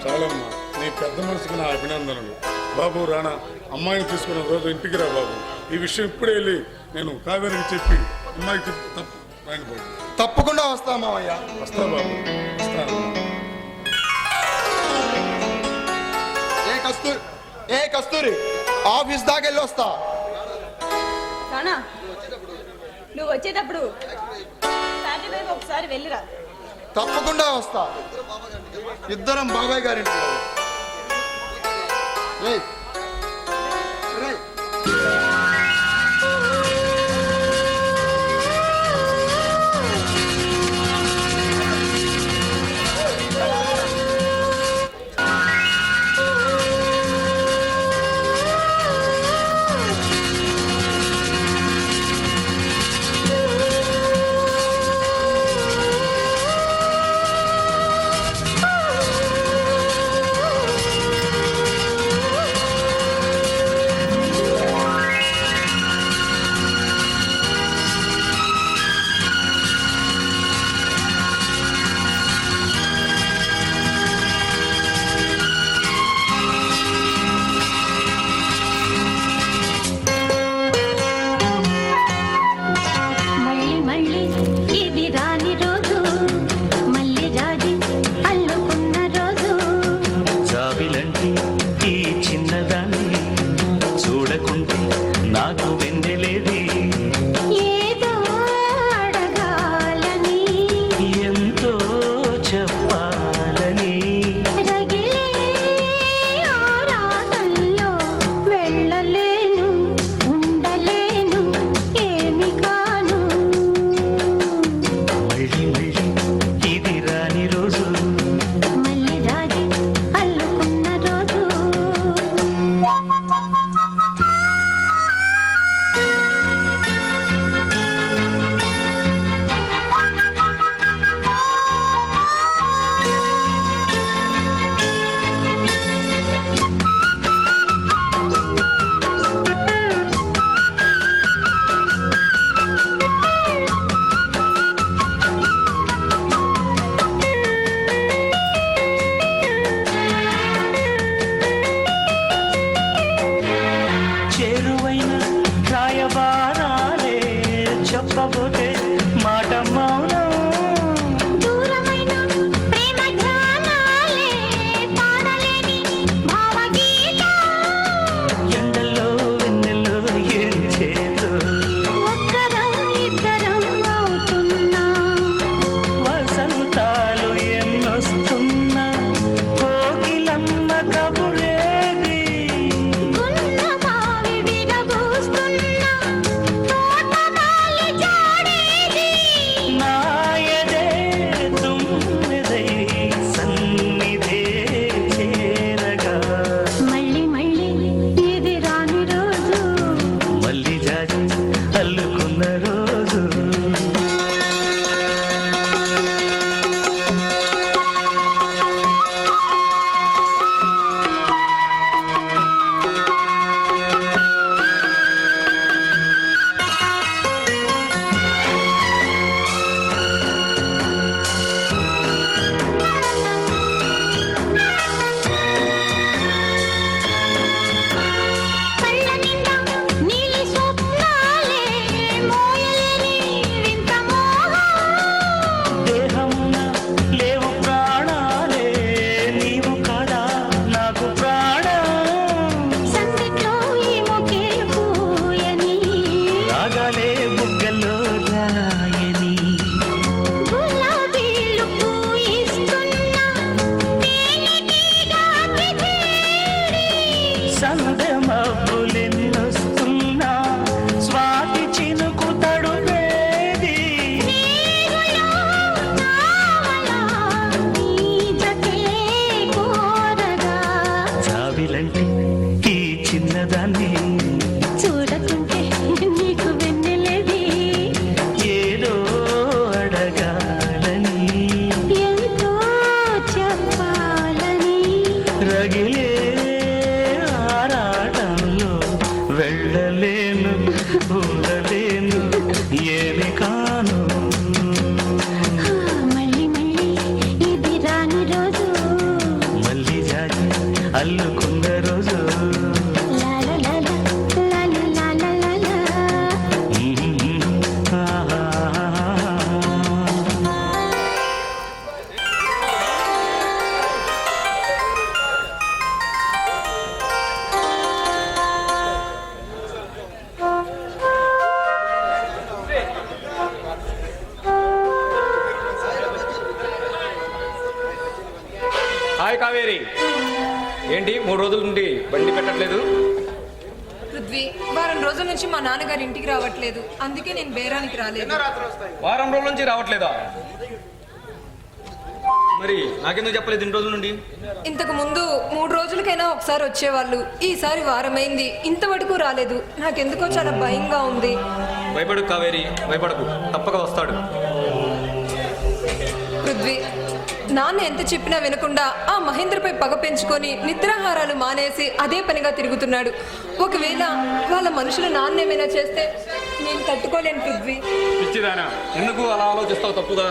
S11: చాలమ్మా, నీ పెద్ద మనసుకు నా అభినందనలు. బాబు రానా, అమ్మాయిని తీసుకున్న రోజు ఇంటికి రా బాబు. ఈ విషయం ఇప్పుడే వెళ్ళి నేను కావేరికి చెప్పి అమ్మాయికి చెప్పి తప్పు రాయండి బాబు.
S6: తప్పకుండా వస్తా మావయ్య.
S11: వస్తా బాబు, వస్తానమ్మా.
S6: ఏ కస్తూరి, ఆఫీస్ దాకా వెళ్ళి వస్తా.
S10: రానా నువ్వు వచ్చేటప్పుడు సాటర్డే ఒకసారి వెళ్ళిరా.
S6: తప్పకుండా వస్తా. ఇద్దరం బాబాయ్ గారింటి. రేయ్, రేయ్.
S1: మళ్ళీ మళ్ళీ ఇది రాని రోజు, మళ్ళీ రాజి అల్లుకున్న రోజు.
S2: జాబిలంటి ఈ చిన్నదాన్ని చూడకుంటే నాకు వెన్నెలేది.
S1: ఏదో అడగాలని,
S2: ఎంతో చెప్పాలని,
S1: రగిలే ఆరాటంలో వెళ్ళలేను, ఉండలేను, ఏమి కాను.
S2: మళ్ళీ మళ్ళీ ఇది రాని రోజు.
S1: మళ్ళీ రాజి అల్లుకున్న రోజు.
S2: చేరువైన రాయబారాలే చెప్పబోతే మాట మౌనం.
S1: దూరమైన ప్రేమ ధ్యానాలే పాడలేని భావగీతం.
S2: ఎండల్లో వెన్నెల్లో ఏం చేతో
S1: ఒక్కరం ఇద్దరం అవుతున్నా,
S2: వసంతాలు ఎన్నొస్తున్నా కోకిలమ్మ కబురేది.
S1: గున్న మావి విరబూస్తున్నా, తోటమాలి జాడేది.
S2: నా దాక్షాయని
S1: గులాబీలు పూయిస్తున్న తేనెటీగకి చేరి
S2: సందె మబ్బులెన్నొస్తున్నా స్వాతి చినుకు తడువేది
S1: నీరులో నావలా నీ జతే కోరగా
S2: జాబిలంటే ఈ చిన్నదాన్ని
S1: చూడకుంటే నీకు వెన్నెలది
S2: ఏదో అడగాలని
S1: ఎంతో చెప్పాలని
S2: రగిలే ఆరాటంలో వెళ్ళలేను ఉండలేను ఏమి కాను
S1: మళ్ళీ మళ్ళీ ఇది రాని రోజు
S2: మళ్ళీ జాగి అల్లుకున్న రోజు
S1: లాల లాల లాల లాల లాల
S2: ఆహా.
S8: హాయ్ కావేరి, ఏంటి 3 రోజుల నుండి బండి పెట్టట్లేదు?
S9: పృథ్వీ, వారం రోజుల నుంచి మా నాన్నగారు ఇంటికి రావట్లేదు, అందుకే నేను బేరానికి రాలేదు.
S8: వారం రోజుల నుంచి రావట్లేదా? మరి నాకెందుకు చెప్పలేదు 2 రోజుల నుండి?
S9: ఇంతకు ముందు 3 రోజులకైనా ఒకసారి వచ్చేవాళ్ళు, ఈసారి వారమైంది, ఇంతవరకు రాలేదు. నాకెందుకో చాలా భయంగా ఉంది.
S8: భయపడు కావేరి, భయపడకు, తప్పక వస్తాడు.
S9: పృథ్వీ, నాన్న ఎంత చెప్పినా వినకుండా ఆ మహేంద్రపై పగ పెంచుకొని నిద్రాహారాలు మానేసి అదే పనిగా తిరుగుతున్నాడు. ఒకవేళ వాళ్ళ మనుషులు నాన్న ఏమైనా చేస్తే నేను తట్టుకోలేను పృథ్వీ.
S8: పిచ్చిదానా, ఎందుకు అలా ఆలోచిస్తావు? తప్పుదా?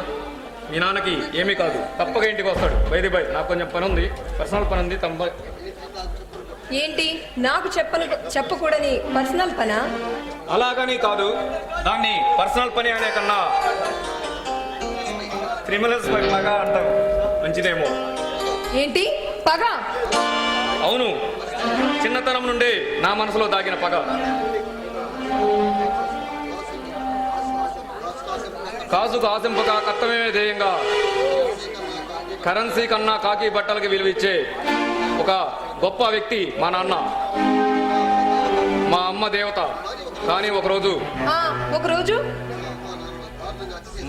S8: మీ నాన్నకి ఏమీ కాదు, తప్పక ఇంటికి వస్తాడు. బై నాకు కొంచెం పని ఉంది, పర్సనల్ పని ఉంది.
S9: ఏంటి, నాకు చెప్పకూడని పర్సనల్ పనా?
S8: అలాగని కాదు, దాన్ని పర్సనల్ పని అనే కన్నా క్రిమినల్స్ లాగా అంటాం మంచిదేమో.
S9: ఏంటి పగ?
S8: అవును, చిన్నతనం నుండి నా మనసులో దాగిన పగ. కాసుకు ఆశింపక కర్తవ్యమే ధ్యేయంగా కరెన్సీ కన్నా కాకి బట్టలకి విలువిచ్చే ఒక గొప్ప వ్యక్తి మా నాన్న. మా అమ్మ దేవత. కానీ ఒకరోజు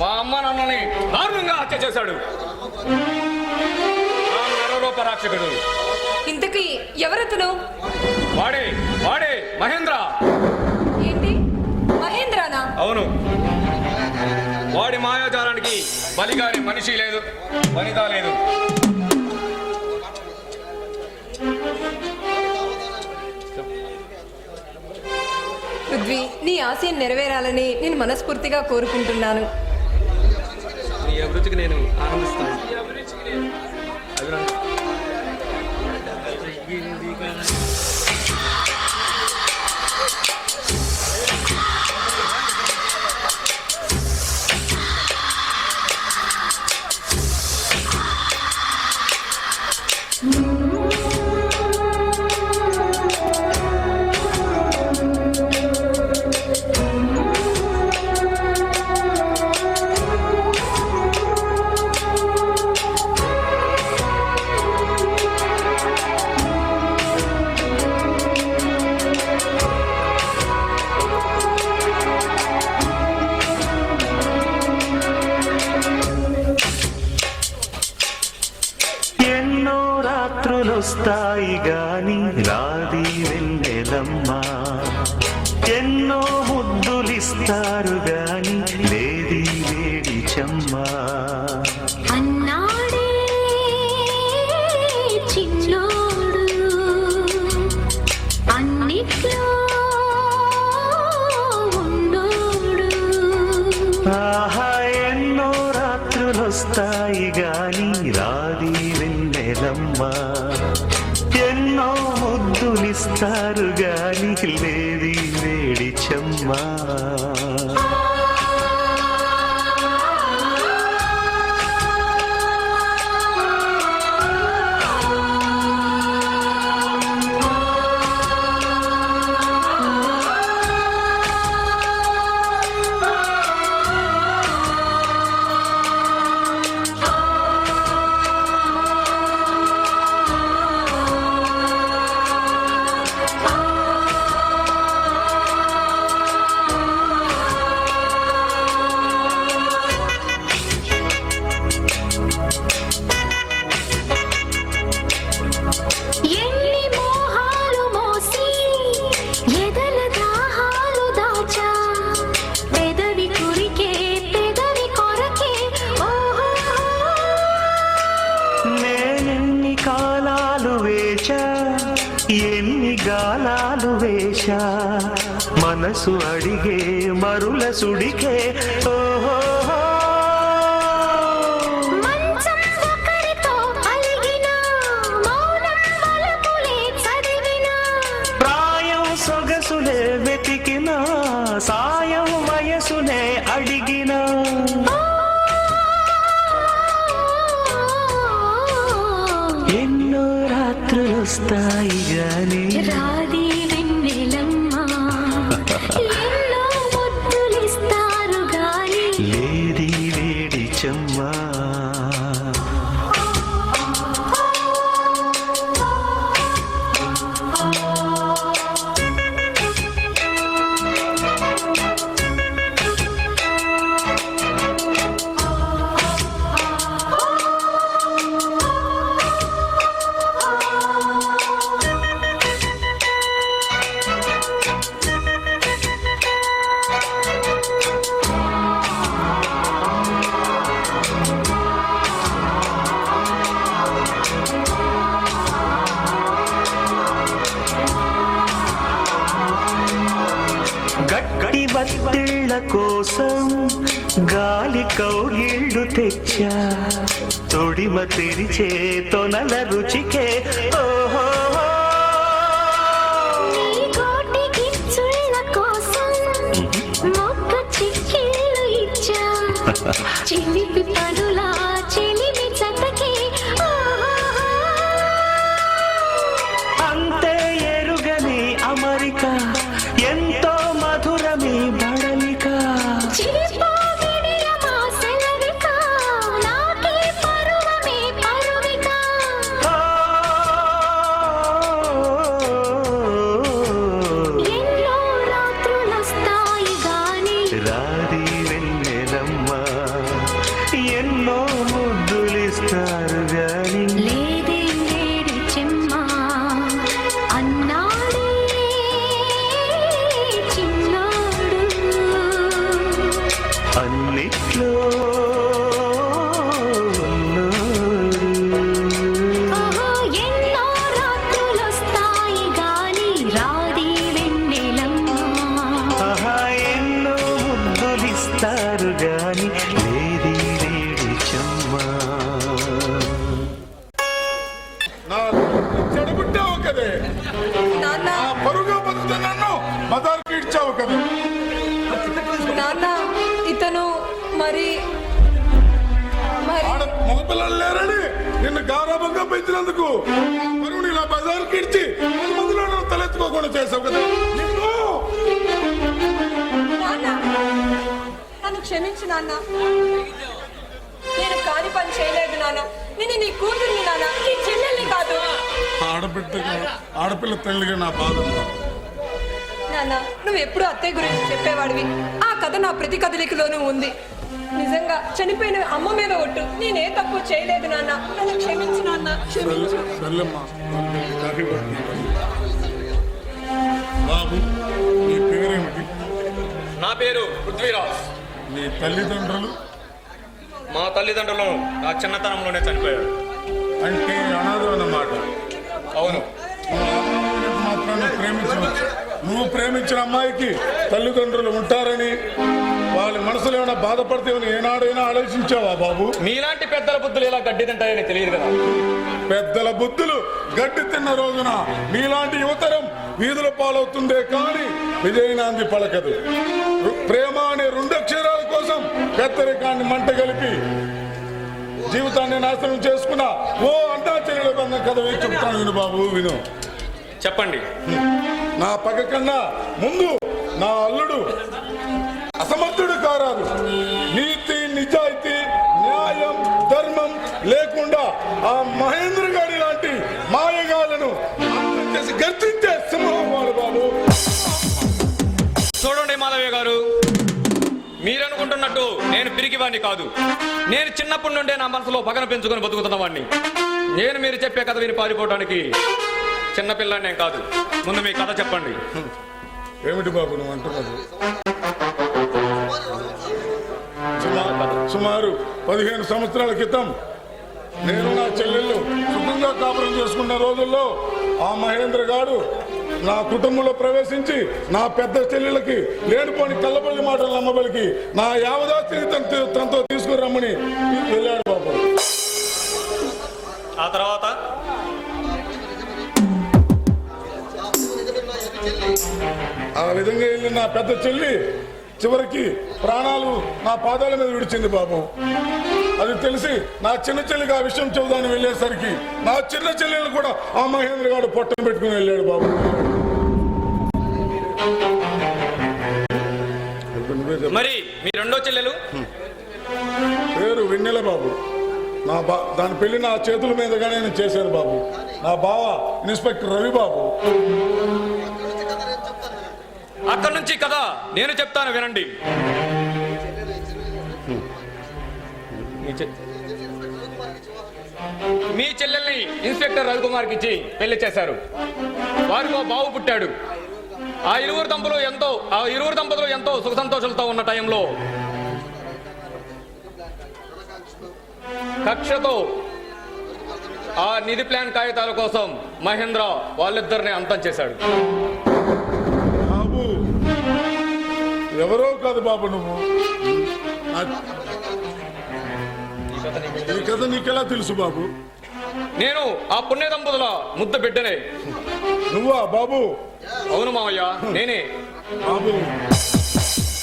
S8: మా అమ్మ నాన్నని దారుణంగా హత్య చేశాడు ఆ నరరూపరాక్షకుడు.
S9: ఇంతకీ ఎవరతను?
S8: వాడే మహేంద్ర.
S9: ఏంటి, మహేంద్రనా?
S8: అవును, వాడి మాయాజాలానికి బలిగాని మనిషి లేదు, వనిత లేదు.
S9: పృథ్వీ, నీ ఆశయం నెరవేరాలని నేను మనస్ఫూర్తిగా కోరుకుంటున్నాను.
S8: నీ అభిరుచికి నేను ఆనందిస్తాను.
S2: వస్తాయి గాని రాది వెన్నెలమ్మ, ఎన్నో ముద్దులిస్తారు గాని లేది వేడి చెమ్మ.
S1: అన్నాడే చిన్నోడు అన్నిట్లో ఉన్నోడు.
S2: ఆహా, ఎన్నో రాత్రులొస్తాయి గాని రాది వెన్నెలమ్మ, ఎన్నో ముద్దులిస్తారు గాని లేది వేడి చెమ్మ. తెచ్చా మనసు అడిగే మరుల సుడికే ఓహో
S1: మంచం ఒకరితో అలిగిన మౌనం వలపులే చదివిన
S2: ప్రాయం సొగసులే వెతికిన సాయం వయసునే అడిగిన ఎన్నో రాత్రులు వస్తాయి గాని
S1: రాది వెన్నెలమ్మ ఎన్నో ముద్దులిస్తారు గాని
S2: లేది వేడి చెమ్మా గట్టి వత్తిళ్ళ కోసం గాలి కౌగిళ్ళు తెచ్చా తొడిమ తెరిచే తొనల రుచికే ఓహో
S1: నీ కోటి గిచ్చుళ్ళ కోసం మొక్క చిక్కిళ్ళు ఇచ్చా చిలిపి పనుల చెలిమి చతకి
S2: అంతే ఎరుగని అమరిక ఎంతో మధురమి బడలిక
S1: నాకే పరువమే పరువిక ఎన్నో రాత్రులొస్తాయి గాని
S2: రాది వెన్నెలమ్మ ఎన్నో ముద్దులిస్తారు గాని
S1: లేదే లేడి చెమ్మ అన్నాడే చిన్నాడు
S2: అన్నిట్లో ఉన్నాడు.
S1: ఓహో ఎన్నో రాత్రులొస్తాయి గాని రాది వెన్నెలమ్మ
S2: ఆహా ఎన్నో ముద్దులిస్తారు గాని లేది వేడి చెమ్మా
S11: నా చెడబుట్టావు కదే
S9: నాన్న
S11: ఆ పరుగా బతుకుతా నన్ను బజార్కి ఇచ్చావు కదా
S9: నాన్న ఇతను మరి మరి
S11: ఆడ మగపిల్లలు లేరని నిన్ను గారాబంగా పెంచినందుకు పరువుని ఇలా బజార్కి ఇచ్చి 10 మందిలో నన్ను తలెత్తుకోకుండా చేసావు కదా నిన్ను
S9: నాన్న నన్ను క్షమించు నాన్న నేను కాని పని చేయలేదు నాన్న నేను నీ కూతుర్ని నాన్న నీ చెల్లెల్ని కాదు
S11: ఆడపిల్ల తల్లిగా నా బాధ
S9: నాన్న నువ్వు ఎప్పుడు అత్తయ్య గురించి చెప్పేవాడివి ఆ కథ నా ప్రతి కదలికలోనూ ఉంది నిజంగా చనిపోయిన అమ్మ మీద ఒట్టు నేనే తప్పు చేయలేదు నాన్న నన్ను క్షమించు నాన్న క్షమించు
S11: బాబు నీ పేరేమిటి?
S12: నా పేరు పృథ్వీరాజ్.
S11: నీ తల్లిదండ్రులు?
S12: మా తల్లిదండ్రులు నా చిన్నతనంలోనే చనిపోయారు.
S11: అంటే అనాథ అన్నమాట.
S12: అవును.
S11: మాత్రాన్ని ప్రేమించవచ్చు. నువ్వు ప్రేమించిన అమ్మాయికి తల్లిదండ్రులు ఉంటారని వాళ్ళ మనసులో ఏమైనా బాధపడితేమని ఏనాడైనా ఆలోచించావా బాబు?
S12: మీలాంటి పెద్దల బుద్ధులు ఇలా గడ్డి తింటాయని తెలియదు కదా.
S11: పెద్దల బుద్ధులు గడ్డి తిన్న రోజున మీలాంటి యువతరం వీధుల పాలవుతుందే కానీ విజయనాంది పలకదు. ప్రేమ అనే 2 అక్షరాల కోసం పెద్దరికాన్ని మంట కలిపి జీవితాన్ని నాశనం చేసుకున్న ఓ అంతా చెల్లెల బంధం కథ వేసి చెప్తాను విను బాబు, విను.
S12: చెప్పండి.
S11: నా పగ కన్నా ముందు నా అల్లుడు అసమర్థుడు కారాదు. నీతి నిజాయితీ న్యాయం ధర్మం లేకుండా ఆ మహేంద్ర గారి లాంటి మాయగాలను చేసి గర్జించే సింహం వాడు బాబు.
S12: చూడండి మాధవయ్య గారు, మీరనుకుంటున్నట్టు నేను పిరికివాడిని కాదు. నేను చిన్నప్పటి నుండే నా మనసులో పగన పెంచుకొని బతుకుతున్నవాడిని. నేను మీరు చెప్పే కథ విని పారిపోవడానికి చిన్నపిల్లాడినే కాదు. ముందు మీ కథ చెప్పండి.
S11: ఏమిటి బాబు నువ్వు అంటున్నది? సుమారు 15 సంవత్సరాల క్రితం నేను నా చెల్లెళ్ళు సుఖంగా కాపురం చేసుకున్న రోజుల్లో ఆ మహేంద్ర గారు నా కుటుంబంలో ప్రవేశించి నా పెద్ద చెల్లెలకి లేనిపోని కళ్ళబల్లి మాటలు నమ్మబలికి నా యావదాస్తిని తనతో తీసుకుని రమ్మని వెళ్ళాడు బాబు.
S12: ఆ తర్వాత
S11: ఆ విధంగా వెళ్ళిన నా పెద్ద చెల్లి చివరికి ప్రాణాలు నా పాదాల మీద విడిచింది బాబు. అది తెలిసి నా చిన్న చెల్లికి ఆ విషయం చెబుదాన్ని వెళ్ళేసరికి నా చిన్న చెల్లెలు కూడా ఆ మహేంద్ర గారు పొట్టను పెట్టుకుని వెళ్ళాడు బాబు.
S12: మరి మీ రెండో చెల్లెలు
S11: పేరు వెన్నెల బాబు. దాని పెళ్లి నా చేతుల మీదుగానే నేను చేశాను బాబు. నా బావ ఇన్స్పెక్టర్ రవి బాబు.
S12: అక్కడి నుంచి కదా నేను చెప్తాను వినండి. మీ చెల్లెల్ని ఇన్స్పెక్టర్ రవికుమార్కి ఇచ్చి పెళ్లి చేశారు. వారికో బావు పుట్టాడు. ఆ ఇరువురు దంపతులు ఎంతో సుఖ సంతోషాలతో ఉన్న టైంలో కక్షతో ఆ నిధి ప్లాన్ కాగితాల కోసం మహేంద్ర వాళ్ళిద్దరిని అంతం చేశాడు.
S11: బాబు ఎవరో కాదు బాబు నువ్వు. ఈ కథ నీకెలా తెలుసు బాబు?
S12: నేను ఆ పుణ్య దంపతుల ముద్ద బిడ్డనే.
S11: నువ్వా బాబు?
S12: అవును మావయ్య, నేనే.
S11: బాబు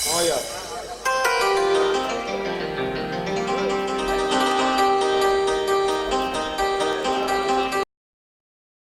S11: మావయ్య